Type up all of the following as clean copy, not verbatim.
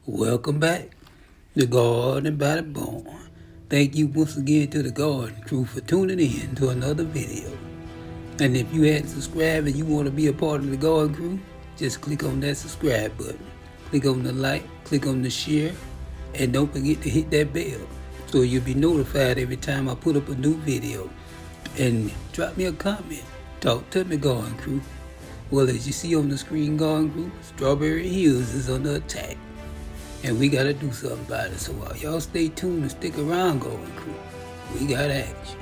Welcome back to Garden by the Bone. Thank you once again to the Garden crew for tuning in to another video. And if you hadn't subscribed and you want to be a part of the Garden crew, just click on that subscribe button. Click on the like, click on the share, and don't forget to hit that bell so you'll be notified every time I put up a new video. And drop me a comment. Talk to me, Garden crew. Well, as you see on the screen, Garden crew, Strawberry Hills is under attack. And we gotta do something about it. So y'all stay tuned and stick around, Garden crew. We got action.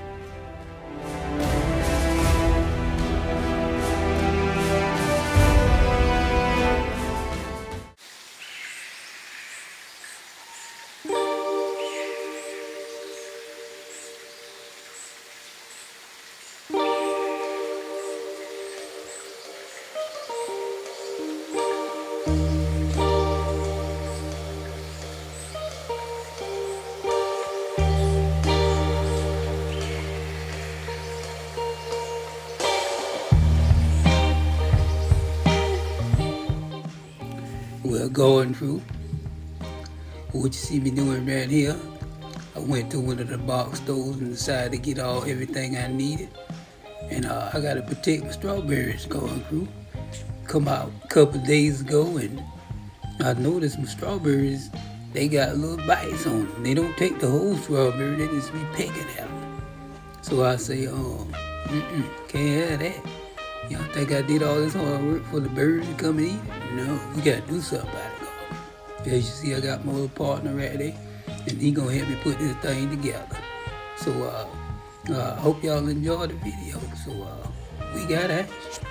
Well, Garden crew, what you see me doing right here, I went to one of the box stores and decided to get everything I needed. And I gotta protect my strawberries, Garden crew. Come out a couple days ago and I noticed my strawberries, they got little bites on them. They don't take the whole strawberry, they just be picking at them. So I say, can't have that. Y'all think I did all this hard work for the birds to come and eat it? No, we gotta do something about it, Garden. As you see, I got my little partner right there, and he gonna help me put this thing together. So I hope y'all enjoy the video. So we got action.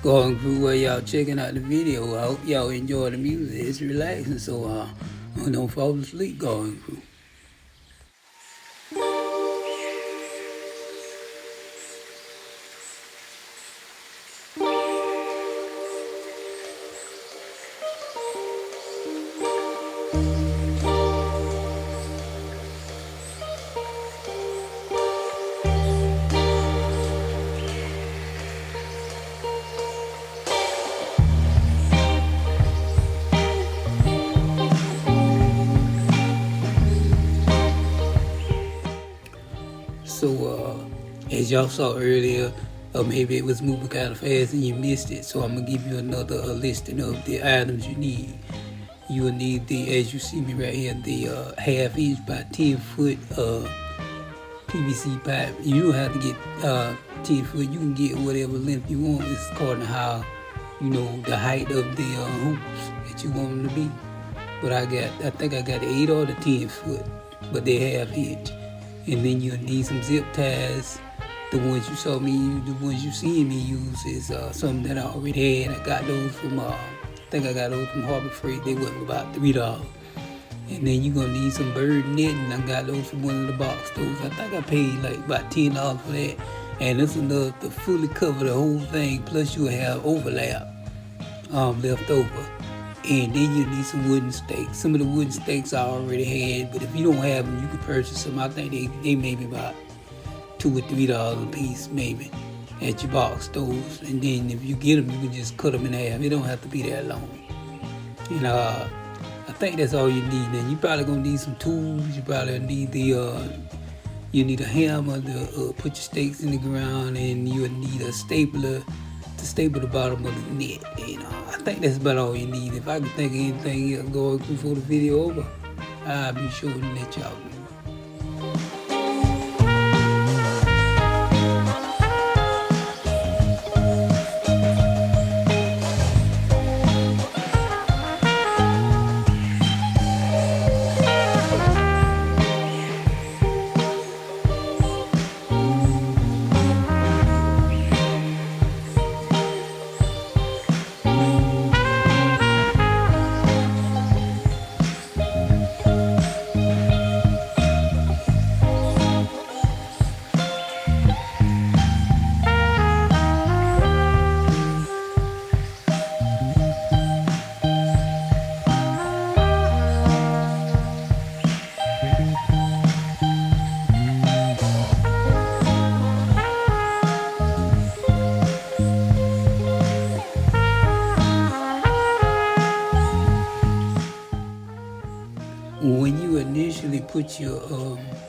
Garden crew, while y'all checking out the video, I hope y'all enjoy the music. It's relaxing, so don't fall asleep, Garden crew. So, as y'all saw earlier, or maybe it was moving kind of fast and you missed it, so I'm going to give you another listing of the items you need. You will need the, as you see me right here, the half inch by 10 foot PVC pipe. You don't have to get 10 foot. You can get whatever length you want. It's according to how, the height of the hoops that you want them to be. But I think I got the 8 or the 10 foot, but they have hitch. And then you'll need some zip ties. The ones you saw me use, the ones you seen me use is something that I already had. I got those from, I think I got those from Harbor Freight. They wasn't about $3. And then you're gonna need some bird netting. I got those from one of the box stores. I think I paid like about $10 for that. And it's enough to fully cover the whole thing. Plus you'll have overlap left over. And then you need some wooden stakes. Some of the wooden stakes I already had, but if you don't have them, you can purchase them. I think they may be about $2 or $3 a piece, maybe, at your box stores. And then if you get them, you can just cut them in half. It don't have to be that long. And I think that's all you need. Then you probably gonna need some tools. You probably need you need a hammer to put your stakes in the ground, and you'll need a stapler to staple the bottom of the net. I think that's about all you need. If I can think of anything else going before the video over, I'll be sure to let y'all know. When you initially put your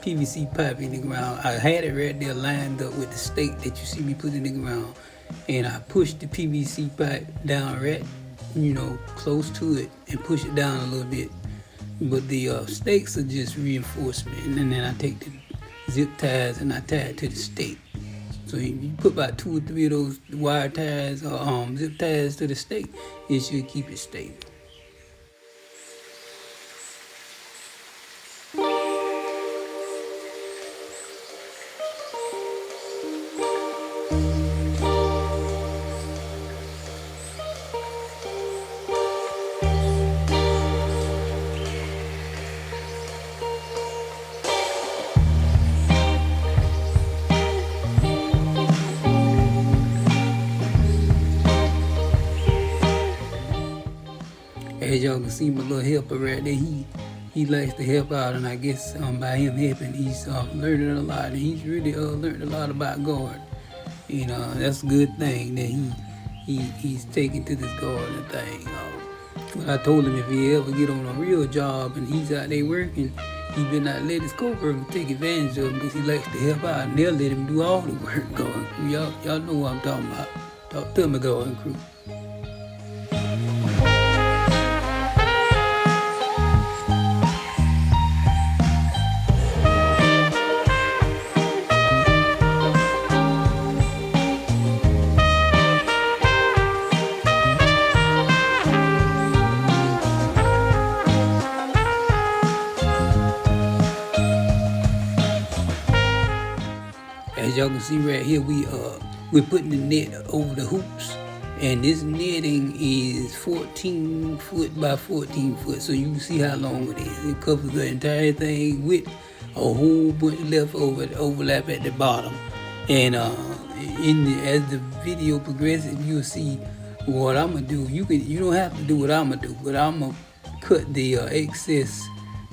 PVC pipe in the ground, I had it right there lined up with the stake that you see me put in the ground, and I pushed the PVC pipe down right, close to it, and push it down a little bit. But the stakes are just reinforcement, and then I take the zip ties and I tie it to the stake. So you put about 2 or 3 of those wire ties or zip ties to the stake, it should keep it stable. As y'all can see, my little helper right there, he likes to help out, and I guess by him helping, he's learning a lot, and he's really learned a lot about gardening. That's a good thing that he's taking to this gardening thing. But I told him if he ever get on a real job and he's out there working, he better not let his co-worker take advantage of him, because he likes to help out, and they'll let him do all the work garden crew. Y'all know what I'm talking about. Talk to me, garden crew. As y'all can see right here, we're putting the net over the hoops, and this netting is 14 foot by 14 foot, so you can see how long it is. It covers the entire thing with a whole bunch left over overlap at the bottom. And as the video progresses, you'll see what I'm gonna do. You don't have to do what I'm gonna do, but I'm gonna cut the excess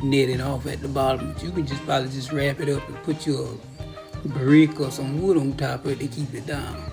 netting off at the bottom. But you can probably just wrap it up and put your brick or some wood on top of it to keep it down.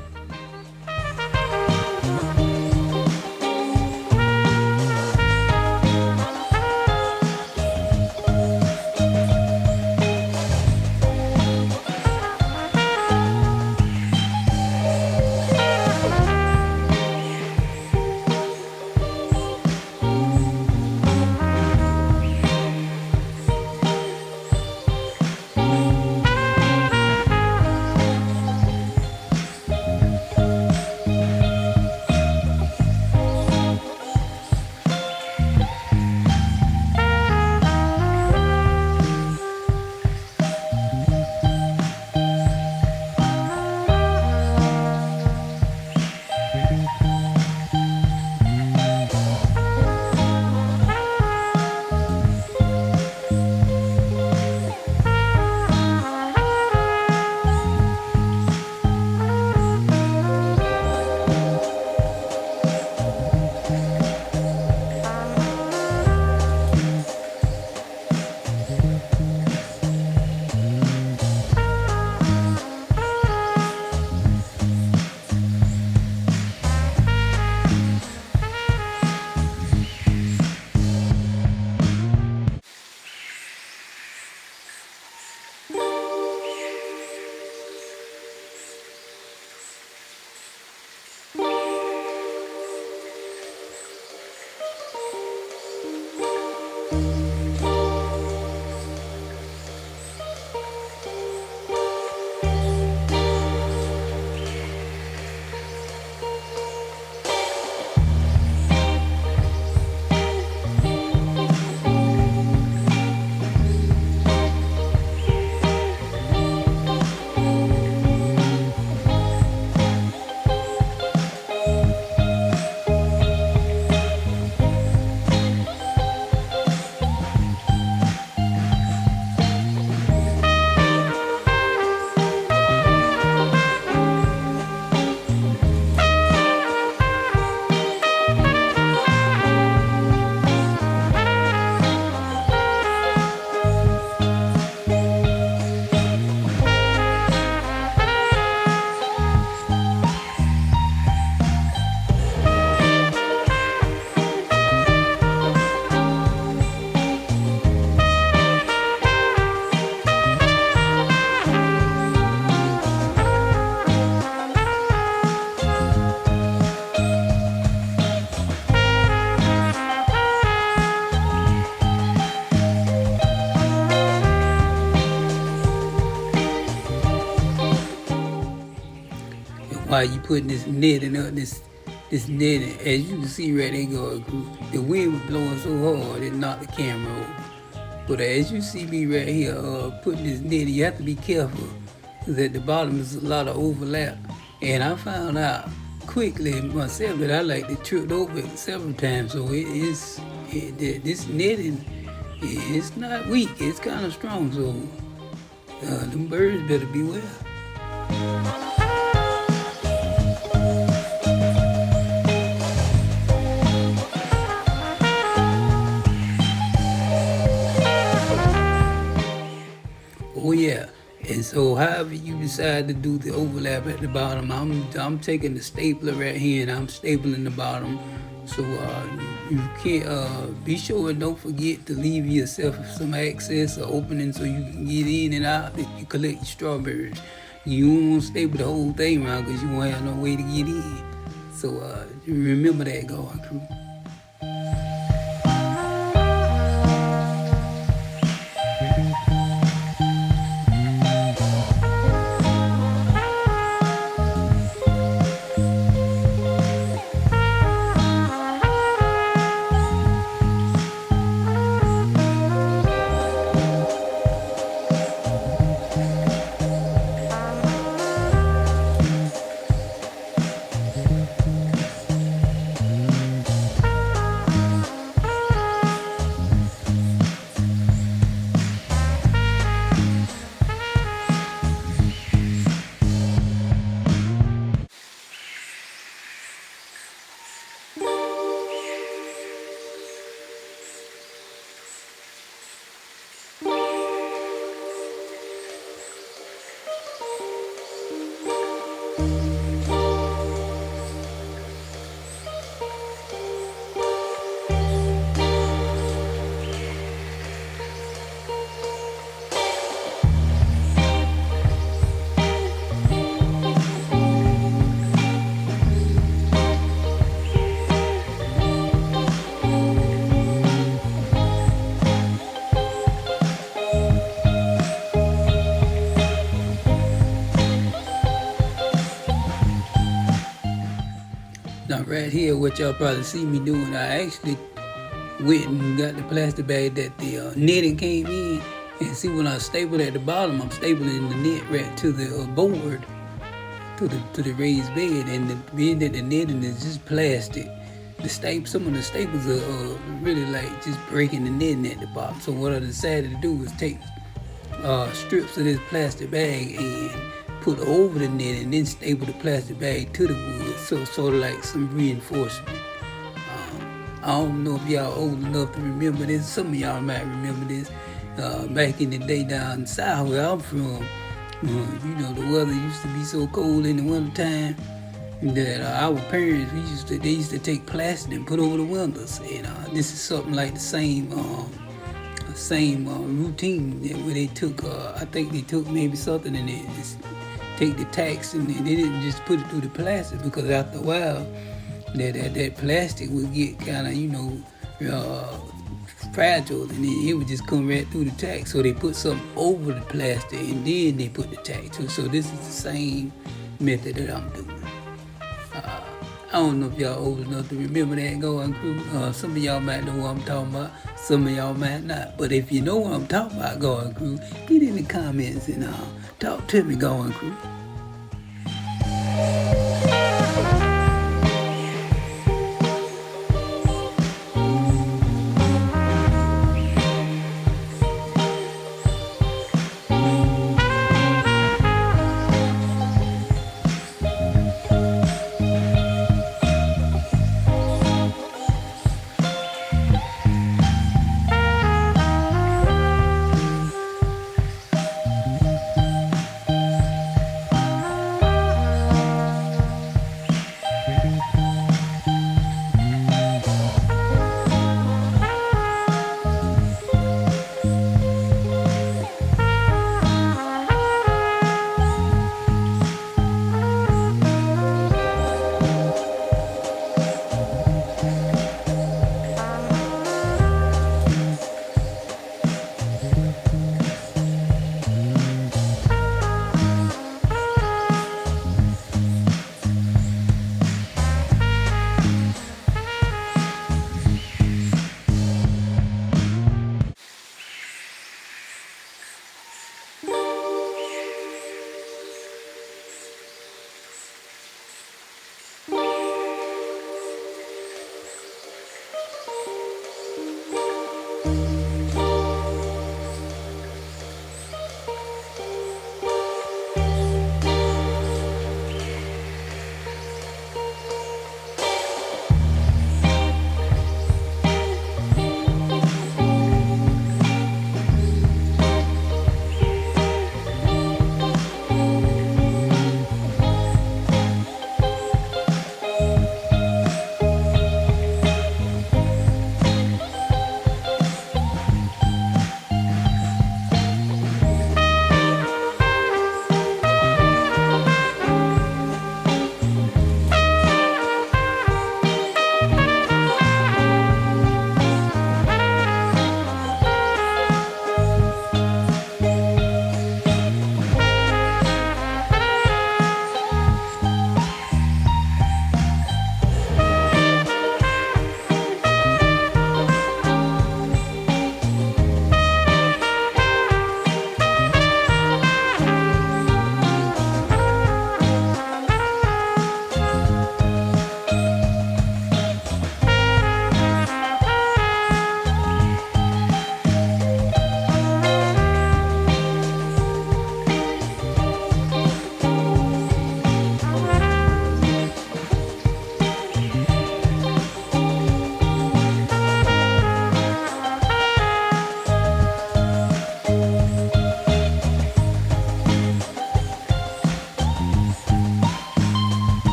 while you putting this netting up, this netting, as you can see right there going through, the wind was blowing so hard it knocked the camera over. But as you see me right here putting this netting, you have to be careful because at the bottom is a lot of overlap. And I found out quickly myself that I like to trip over it several times. So this netting, it's not weak, it's kind of strong. So them birds better beware. Oh yeah, and so however you decide to do the overlap at the bottom, I'm taking the stapler right here and I'm stapling the bottom. So you can't be sure and don't forget to leave yourself some access or opening so you can get in and out if you collect your strawberries. You don't want to staple the whole thing around because you won't have no way to get in. So remember that, Garden Crew. Now right here, what y'all probably see me doing, I actually went and got the plastic bag that the netting came in. And see, when I staple at the bottom, I'm stapling the net right to the board, to the raised bed. And being that the netting is just plastic, some of the staples are really like just breaking the netting at the bottom. So what I decided to do was take strips of this plastic bag and put over the net and then staple the plastic bag to the wood, so sort of like some reinforcement. I don't know if y'all old enough to remember this. Some of y'all might remember this. Back in the day down south where I'm from, the weather used to be so cold in the wintertime that our parents, they used to take plastic and put over the windows. And this is something like the same routine where they took, I think they took maybe something and they just take the tacks and they didn't just put it through the plastic, because after a while that plastic would get kind of fragile and it would just come right through the tack. So they put something over the plastic and then they put the tack to it. So this is the same method that I'm doing. I don't know if y'all old enough to remember that, Garden Crew. Some of y'all might know what I'm talking about. Some of y'all might not. But if you know what I'm talking about, Garden Crew, get in the comments and talk to me, Garden Crew.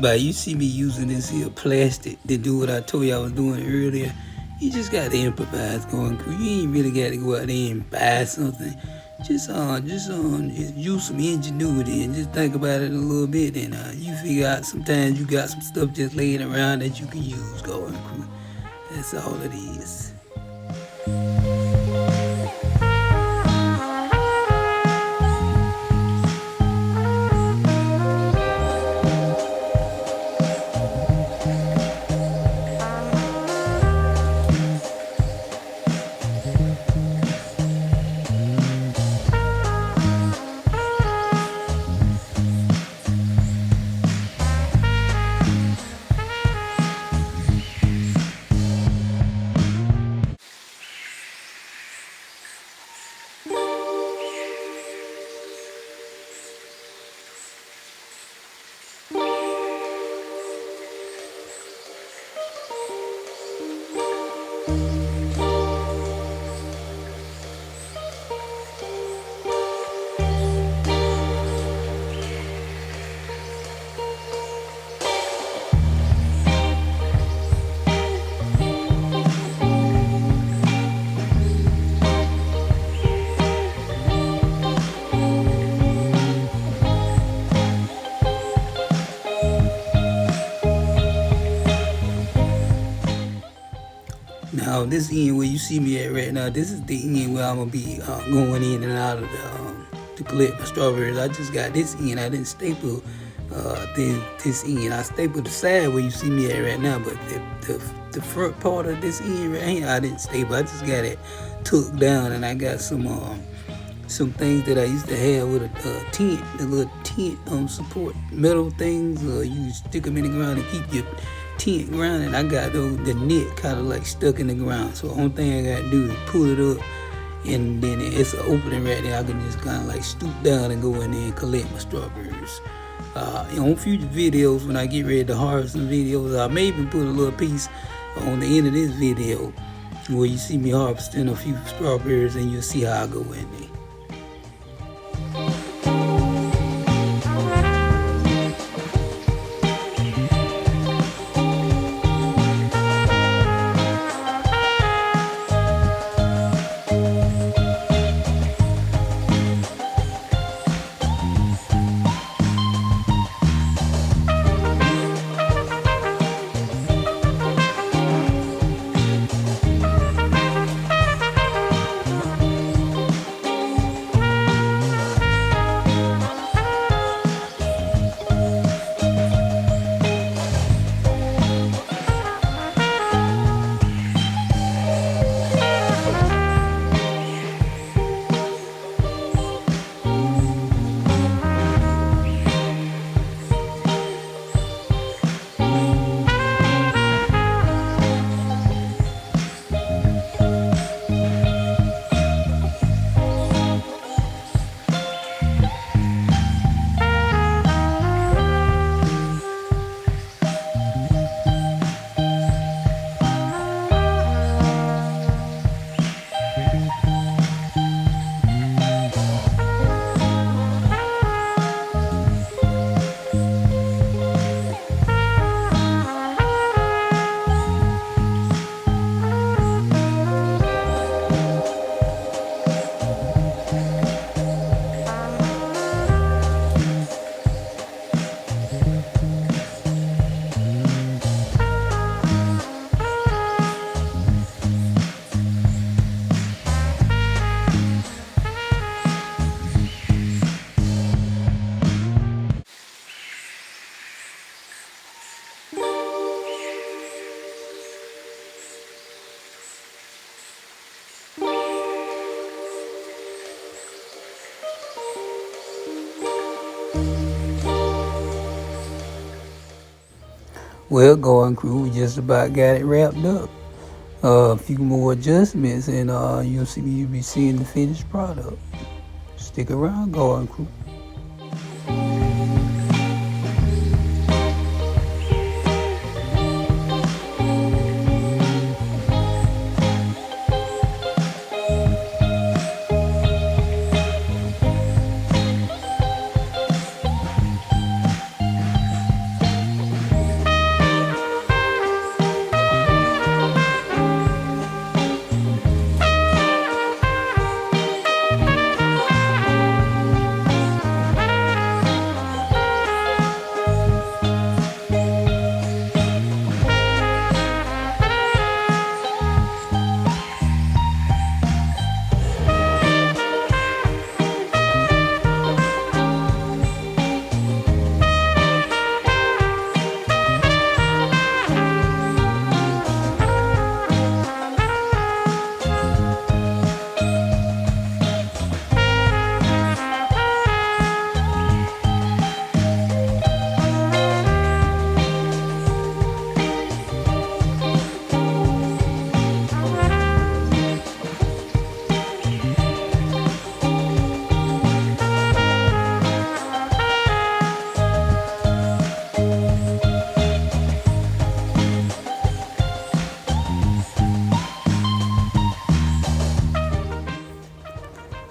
by. You see me using this here plastic to do what I told you I was doing earlier. You just got to improvise going through. You ain't really got to go out there and buy something. Just use some ingenuity and just think about it a little bit, and you figure out sometimes you got some stuff just laying around that you can use going through. That's all it is. Now, this end where you see me at right now, this is the end where I'm going to be going in and out of to collect my strawberries. I just got this end. I didn't staple this end. I stapled the side where you see me at right now, but the front part of this end right here, I didn't staple. I just got it tucked down, and I got some things that I used to have with a tent, the little tent support metal things. You stick them in the ground and keep your tent grounded. I got the net kind of like stuck in the ground. So the only thing I got to do is pull it up, and then it's an opening right there. I can just kind of like stoop down and go in there and collect my strawberries. On future videos, when I get ready to harvest some videos, I may even put a little piece on the end of this video where you see me harvesting a few strawberries, and you'll see how I go in there. Well, going crew, we just about got it wrapped up. A few more adjustments, and you'll be seeing the finished product. Stick around, going crew.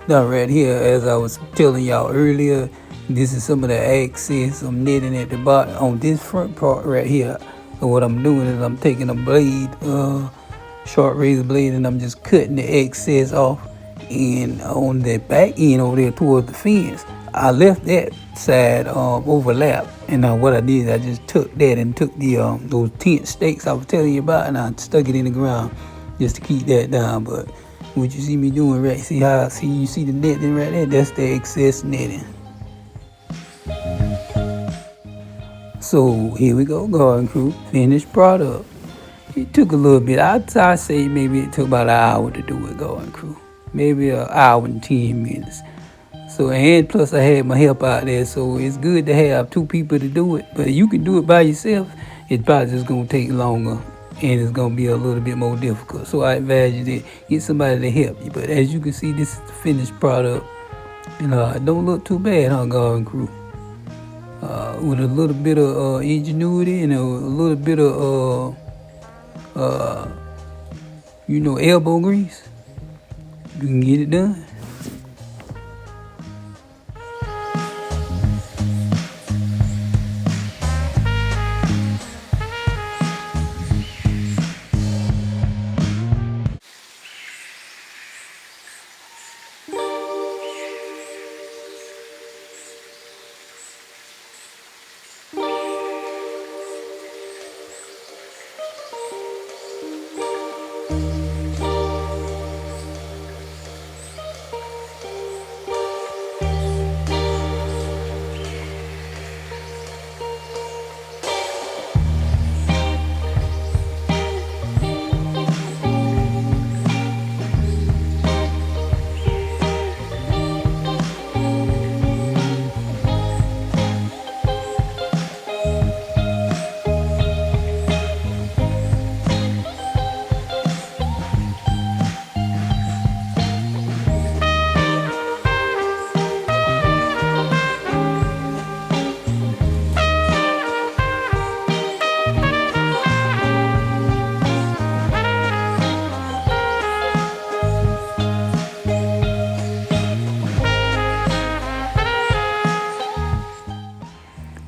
Now right here, as I was telling y'all earlier, this is some of the excess I'm knitting at the bottom on this front part right here. And what I'm doing is I'm taking a blade, sharp razor blade, and I'm just cutting the excess off. And on the back end over there towards the fence, I left that side overlap. And what I did, I just took that and took the those tent stakes I was telling you about, and I stuck it in the ground just to keep that down. But what you see me doing, right? You see the netting right there? That's the excess netting. So here we go, garden crew. Finished product. It took a little bit. I'd say maybe it took about an hour to do it, garden crew. Maybe an hour and 10 minutes. So, and plus I had my help out there, so it's good to have two people to do it. But you can do it by yourself, it's probably just gonna take longer and it's gonna be a little bit more difficult. So I advise you to get somebody to help you. But as you can see, this is the finished product. And it don't look too bad, huh, garden crew? With a little bit of ingenuity and a little bit of elbow grease, you can get it done.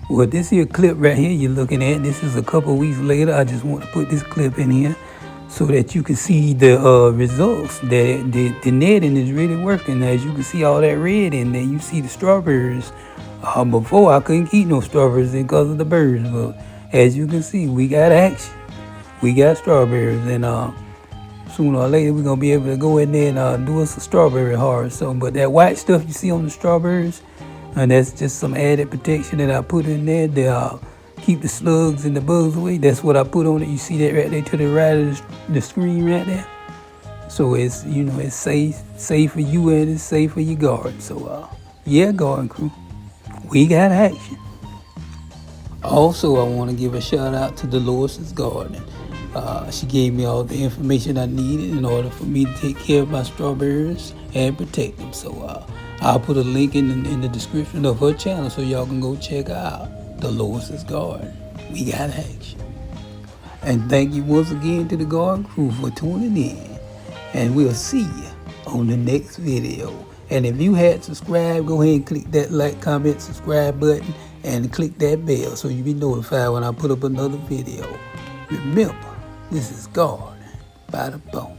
Well, this here clip right here you're looking at, this is a couple weeks later. I just want to put this clip in here so that you can see the results. That the netting is really working. As you can see all that red in there, you see the strawberries. Before I couldn't keep no strawberries because of the birds, but as you can see, we got action. We got strawberries, and sooner or later we're gonna be able to go in there and do us a strawberry harvest. So, but that white stuff you see on the strawberries, and that's just some added protection that I put in there to keep the slugs and the bugs away. That's what I put on it. You see that right there to the right of the screen right there. So it's it's safe for you and it's safe for your garden. So yeah, garden crew, we got action. Also, I want to give a shout out to Dolores' Garden. She gave me all the information I needed in order for me to take care of my strawberries and protect them. So I'll put a link in the description of her channel so y'all can go check her out. Dolores' Garden. We got action. And thank you once again to the garden crew for tuning in. And we'll see you on the next video. And if you hadn't subscribed, go ahead and click that like, comment, subscribe button and click that bell so you'll be notified when I put up another video. Remember, this is Garden by the Bone.